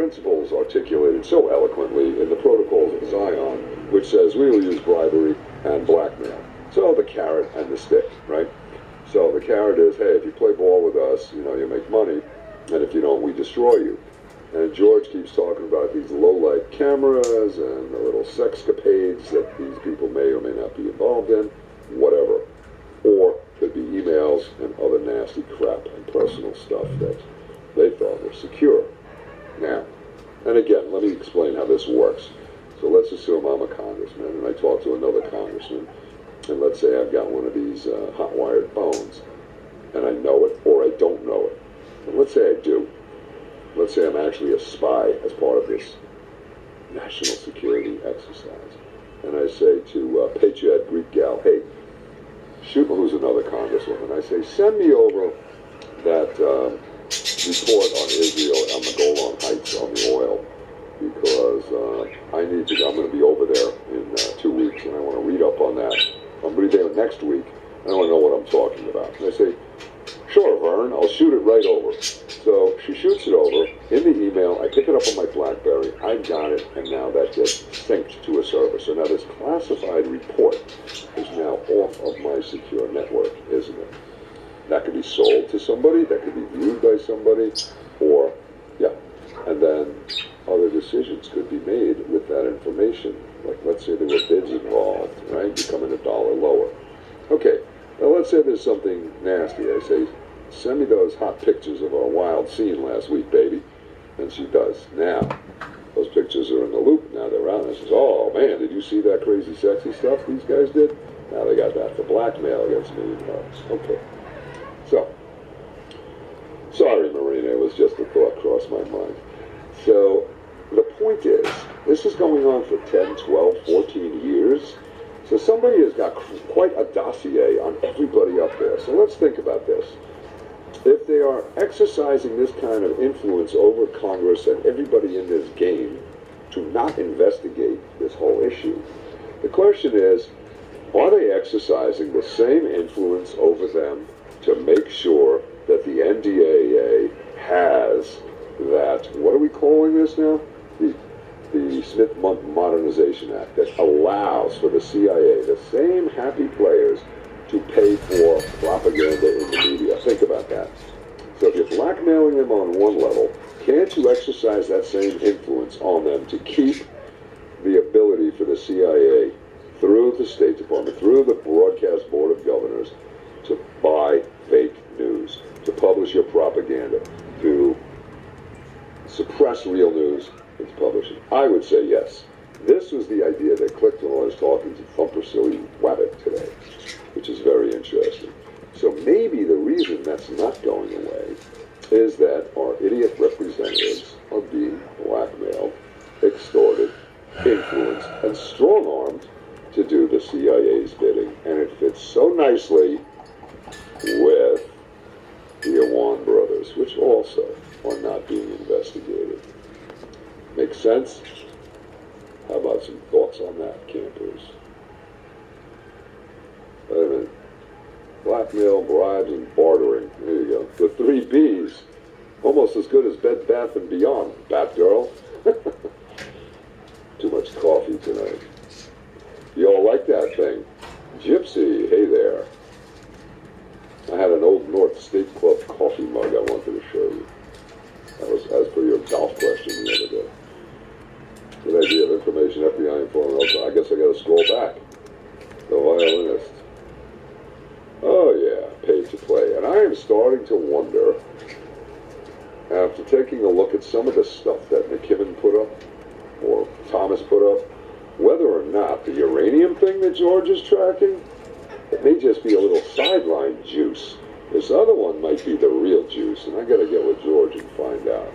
principles articulated so eloquently in the Protocols of Zion, which says we will use bribery and blackmail. So the carrot and the stick, right? So the carrot is, hey, if you play ball with us, you make money, and if you don't, we destroy you. And George keeps talking about these low-light cameras and the little sexcapades that these people may or may not be involved in, whatever. Or could be emails and other nasty crap and personal stuff that they thought were secure. Now, and again, let me explain how this works. So let's assume I'm a congressman and I talk to another congressman, and let's say I've got one of these hot-wired phones, and I know it or I don't know it. And let's say I do. Let's say I'm actually a spy as part of this national security exercise. And I say to Patriot Greek gal, hey, shoot, who's another congresswoman, I say, send me over that report on Israel on the Golan Heights on the oil, because I'm going to be over there in 2 weeks, and I want to read up on that. I'm going to be there next week, and I want to know what I'm talking about. And I say, sure, Vern, I'll shoot it right over. So she shoots it over. In the email, I pick it up on my BlackBerry. I've got it, and now that gets synced to a server. So now this classified report is now off of my secure network, isn't it? That could be sold to somebody, that could be viewed by somebody, or, yeah. And then other decisions could be made with that information. Like, let's say there were bids involved, right? Becoming $1 lower. Okay, now let's say there's something nasty. I say, send me those hot pictures of our wild scene last week, baby. And she does. Now, those pictures are in the loop. Now they're out. And I says, oh, man, did you see that crazy, sexy stuff these guys did? Now they got that for blackmail against me. Okay. So, sorry, Marina, it was just a thought crossed my mind. So, the point is, this is going on for 10, 12, 14 years. So somebody has got quite a dossier on everybody up there. So let's think about this. If they are exercising this kind of influence over Congress and everybody in this game to not investigate this whole issue, the question is, are they exercising the same influence over them to make sure that the NDAA has that, what are we calling this now? The Smith Modernization Act that allows for the CIA, the same happy players, to pay for propaganda in the media. Think about that. So if you're blackmailing them on one level, can't you exercise that same influence on them to keep the ability for the CIA, through the State Department, through the Broadcast Board of Governors, to buy fake news, to publish your propaganda, to suppress real news, and to publish it? I would say yes. This was the idea that clicked when I was talking to Thumper Silly Wabbit today, which is very interesting. So maybe the reason that's not going away is that our idiot representatives are being blackmailed, extorted, influenced, and strong-armed to do the CIA's bidding. And it fits so nicely with the Iwan brothers, which also are not being investigated. Make sense? How about some thoughts on that, campers? Wait a minute. Blackmail, bribes, and bartering. There you go. The 3 Bs. Almost as good as Bed Bath & Beyond, Batgirl. Too much coffee tonight. You all like that thing? Gypsy, hey there. I had an old North State Club coffee mug I wanted to show you. That was as per your golf question the other day. Good idea of information, FBI informant. I guess I got to scroll back. The violinist. Oh yeah, paid to play. And I am starting to wonder, after taking a look at some of the stuff that McKibben put up, or Thomas put up, whether or not the uranium thing that George is tracking, it may just be a little sideline juice. This other one might be the real juice, and I got to get with George and find out.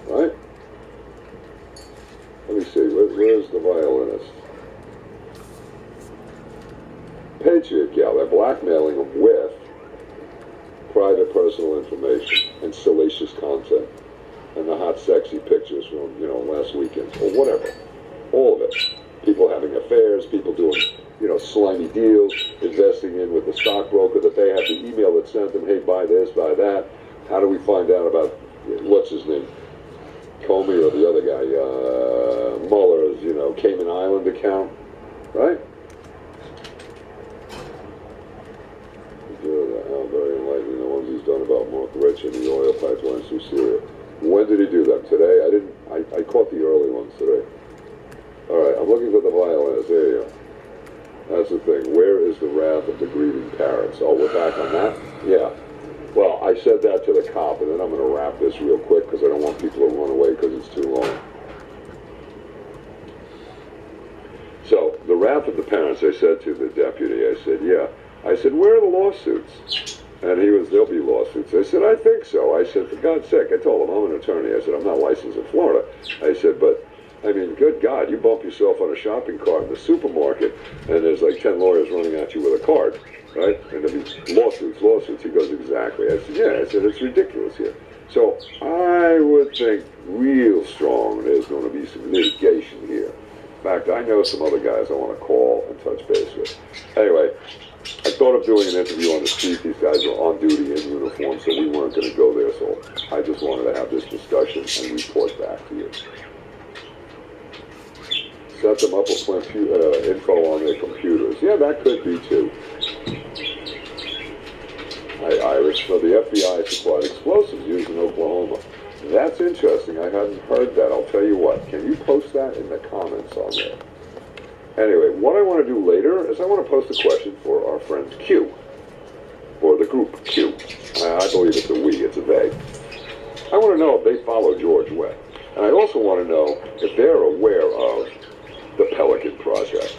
Right? Let me see, where's the violinist? Patriot gal, they're blackmailing them with private personal information and salacious content and the hot sexy pictures from, last weekend, or whatever. All of it. People having affairs, people doing, slimy deals, investing in with the stockbroker that they have the email that sent them, hey, buy this, buy that. How do we find out about, what's his name? Comey or the other guy, Mueller's, Cayman Island account, right? How very enlightening. The ones he's done about Mark Rich and the oil pipelines through Syria. When did he do them? Today? I caught the early ones today. All right, I'm looking for the violinist. There you go. That's the thing. Where is the wrath of the grieving parents? Oh, we're back on that? Yeah. Well, I said that to the cop, and then I'm going to wrap this real quick because I don't want people to run away because it's too long. So, the wrath of the parents, I said to the deputy, I said, yeah. I said, where are the lawsuits? And there'll be lawsuits. I said, I think so. I said, for God's sake, I told him, I'm an attorney. I said, I'm not licensed in Florida. I said, but, I mean, good God, you bump yourself on a shopping cart in the supermarket, and there's like 10 lawyers running at you with a card, right? And there'll be lawsuits. He goes, exactly. I said, yeah. I said, it's ridiculous here. So I would think real strong there's going to be some litigation here. In fact, I know some other guys I want to call and touch base with. Anyway, I thought of doing an interview on the street. These guys were on duty in uniform, so we weren't going to go there. So I just wanted to have this discussion and report back to you. Set them up with info on their computers. Yeah, that could be too. Hi, Irish. So the FBI supplied explosives used in Oklahoma. That's interesting. I hadn't heard that. I'll tell you what. Can you post that in the comments on there? Anyway, what I want to do later is I want to post a question for our friends Q, or the group Q. I believe it's a we, it's a they. I want to know if they follow George Webb. And I also want to know if they're aware of the Pelican Project.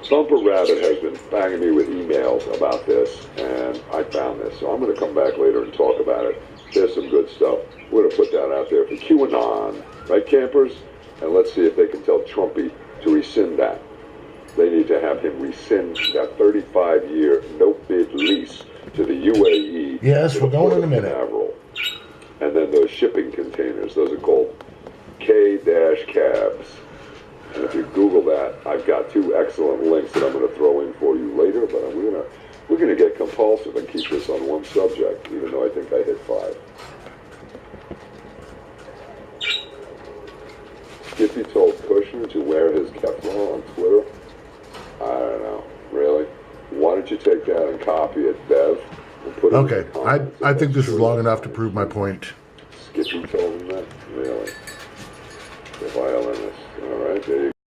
Thumper Rabbit has been banging me with emails about this, and I found this. So I'm going to come back later and talk about it. There's some good stuff. We're going to put that out there for QAnon. Right, campers? And let's see if they can tell Trumpy to rescind that. They need to have him rescind that 35-year no-bid lease to the UAE. Yes, we're going in a minute. Canaveral. And then those shipping containers, those are called K-cabs. And if you Google that, I've got two excellent links that I'm going to throw in for you later, but we're going to get compulsive and keep this on one subject, even though I think I hit 5. Skippy told Kushner to wear his Kevlar on Twitter. I don't know. Really? Why don't you take that and copy it, Bev, and put it in the comments? I think this is long enough to prove my point.